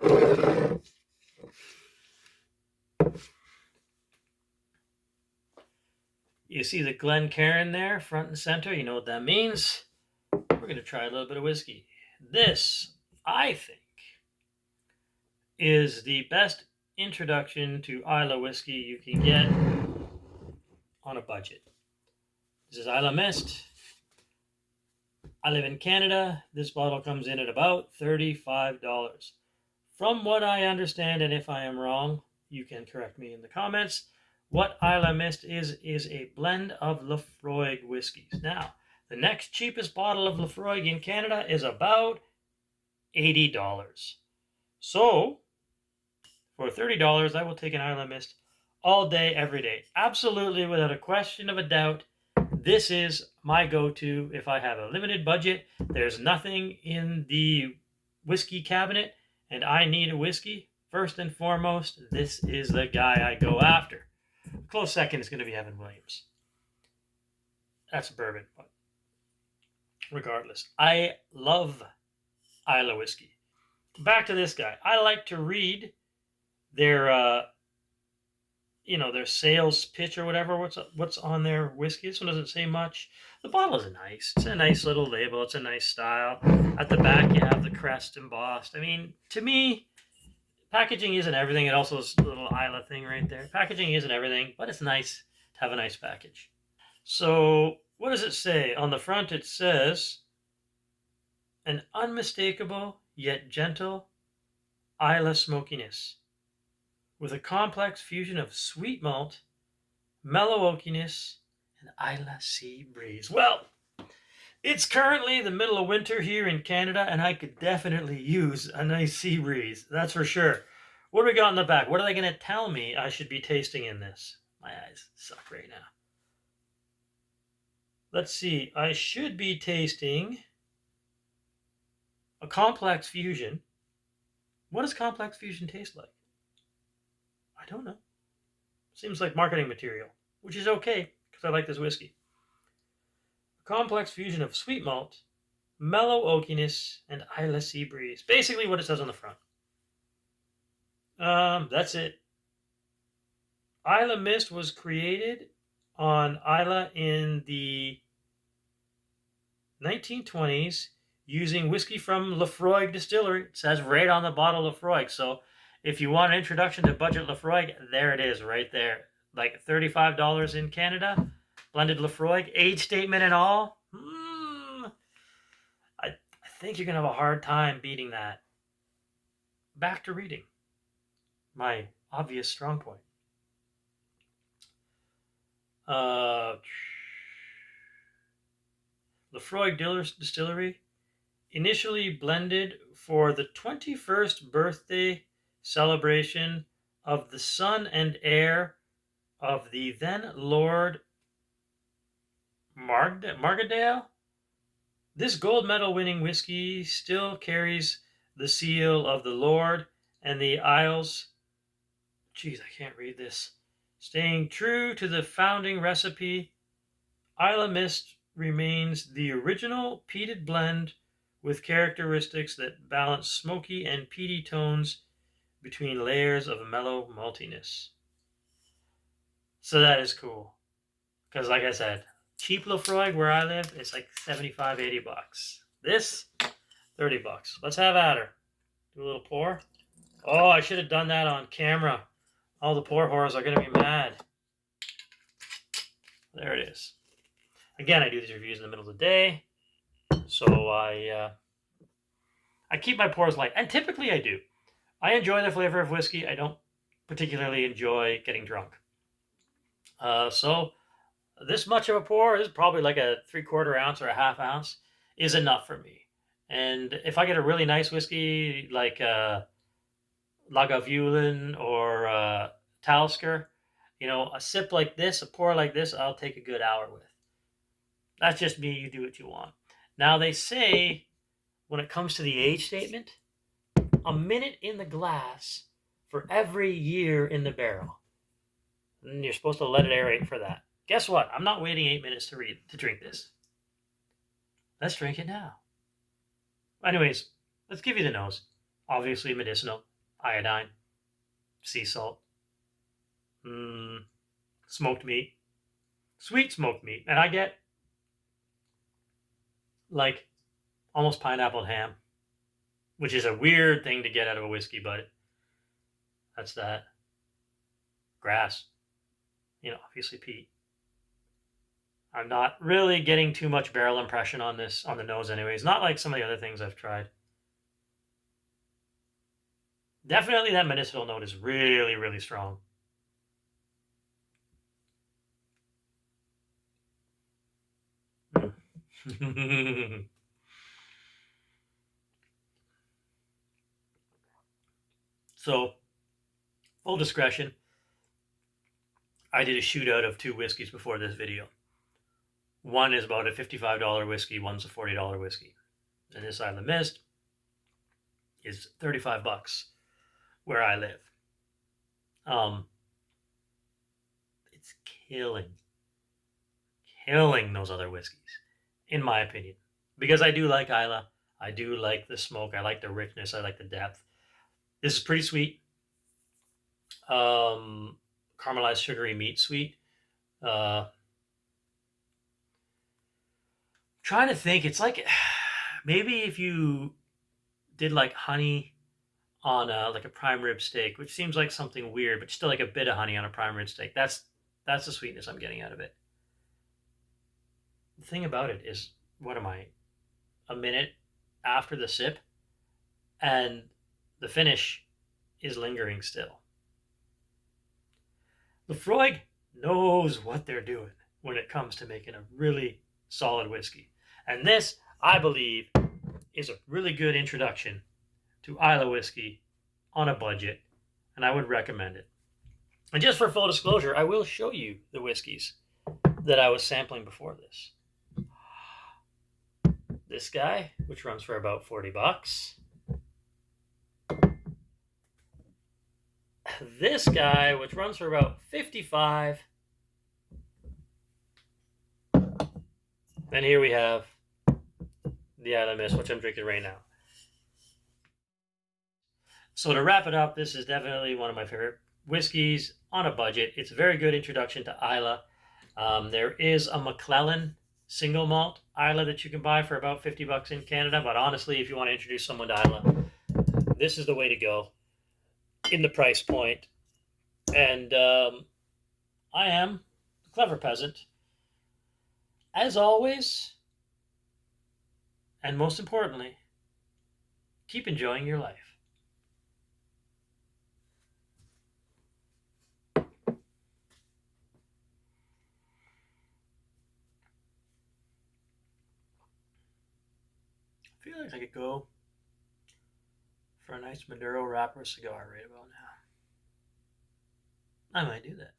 You see the Glencairn there, front and center. You know what that means. We're going to try a little bit of whiskey. This, I think, is the best introduction to Islay whiskey you can get on a budget. This is Islay Mist. I live in Canada. This bottle comes in at about $35. From what I understand, and if I am wrong, you can correct me in the comments, what Islay Mist is a blend of Laphroaig whiskies. Now, the next cheapest bottle of Laphroaig in Canada is about $80. So, for $30, I will take an Islay Mist all day, every day. Absolutely, without a question of a doubt, this is my go-to if I have a limited budget. There's nothing in the whiskey cabinet, and I need a whiskey. First and foremost, this is the guy I go after. A close second is going to be Evan Williams. That's bourbon, but regardless, I love Islay whiskey. Back to this guy. I like to read their their sales pitch or whatever. What's on their whiskey? This one doesn't say much. The bottle is nice. It's a nice little label. It's a nice style. At the back, you have the crest embossed. I mean, to me, packaging isn't everything. It also is a little Islay thing right there. Packaging isn't everything, but it's nice to have a nice package. So, what does it say? On the front, it says, an unmistakable yet gentle Islay smokiness, with a complex fusion of sweet malt, mellow oakiness, and Islay sea breeze. Well, it's currently the middle of winter here in Canada, and I could definitely use a nice sea breeze. That's for sure. What do we got in the back? What are they going to tell me I should be tasting in this? My eyes suck right now. Let's see. I should be tasting a complex fusion. What does complex fusion taste like? I don't know. Seems like marketing material, which is okay because I like this whiskey. A complex fusion of sweet malt, mellow oakiness, and Islay sea breeze. Basically what it says on the front. That's it. Islay Mist was created on Islay in the 1920s using whiskey from Laphroaig Distillery. It says right on the bottle Laphroaig. So if you want an introduction to budget Laphroaig, there it is right there. Like $35 in Canada, blended Laphroaig, age statement and all. I think you're going to have a hard time beating that. Back to reading. My obvious strong point. Laphroaig Distillery, initially blended for the 21st birthday celebration of the son and heir of the then Lord Margadale. This gold medal winning whiskey still carries the seal of the Lord and the Isles. Jeez, I can't read this. Staying true to the founding recipe, Islay Mist remains the original peated blend with characteristics that balance smoky and peaty tones between layers of mellow maltiness. So that is cool. Because like I said, cheap Laphroaig where I live is like 75, 80 bucks. This, 30 bucks. Let's have at her. Do a little pour. Oh, I should have done that on camera. All the pour whores are going to be mad. There it is. Again, I do these reviews in the middle of the day. So I keep my pours light. And typically I do. I enjoy the flavor of whiskey. I don't particularly enjoy getting drunk. So this much of a pour is probably like a 3/4 ounce or a half ounce is enough for me. And if I get a really nice whiskey like Lagavulin or Talisker, a sip like this, a pour like this, I'll take a good hour with. That's just me. You do what you want. Now they say when it comes to the age statement, a minute in the glass for every year in the barrel. And you're supposed to let it aerate for that. Guess what? I'm not waiting 8 minutes to drink this. Let's drink it now. Anyways, let's give you the nose. Obviously medicinal. iodine, sea salt, smoked meat, sweet smoked meat, and I get like almost pineapple ham, which is a weird thing to get out of a whiskey, but that's that. Grass, obviously peat. I'm not really getting too much barrel impression on this on the nose anyways. Not like some of the other things I've tried. Definitely that medicinal note is really, really strong. So, full discretion, I did a shootout of 2 whiskeys before this video. One is about a $55 whiskey, one's a $40 whiskey. And this Islay Mist is $35 where I live. It's killing those other whiskeys, in my opinion. Because I do like Islay. I do like the smoke. I like the richness. I like the depth. This is pretty sweet. Caramelized sugary meat sweet. Trying to think. It's like maybe if you did like honey on like a prime rib steak, which seems like something weird, but still like a bit of honey on a prime rib steak. That's the sweetness I'm getting out of it. The thing about it is, what am I? A minute after the sip, and the finish is lingering still. Laphroaig knows what they're doing when it comes to making a really solid whiskey. And this, I believe, is a really good introduction to Islay whiskey on a budget, and I would recommend it. And just for full disclosure, I will show you the whiskeys that I was sampling before this. This guy, which runs for about $40. This guy, which runs for about $55. And here we have the Islay Mist, which I'm drinking right now. So to wrap it up, this is definitely one of my favorite whiskeys on a budget. It's a very good introduction to Islay. There is a McClellan single malt Islay that you can buy for about $50 in Canada. But honestly, if you want to introduce someone to Islay, this is the way to go in the price point. And I am the clever peasant. As always, and most importantly, keep enjoying your life. I feel like I could go for a nice Maduro wrapper cigar right about now. I might do that.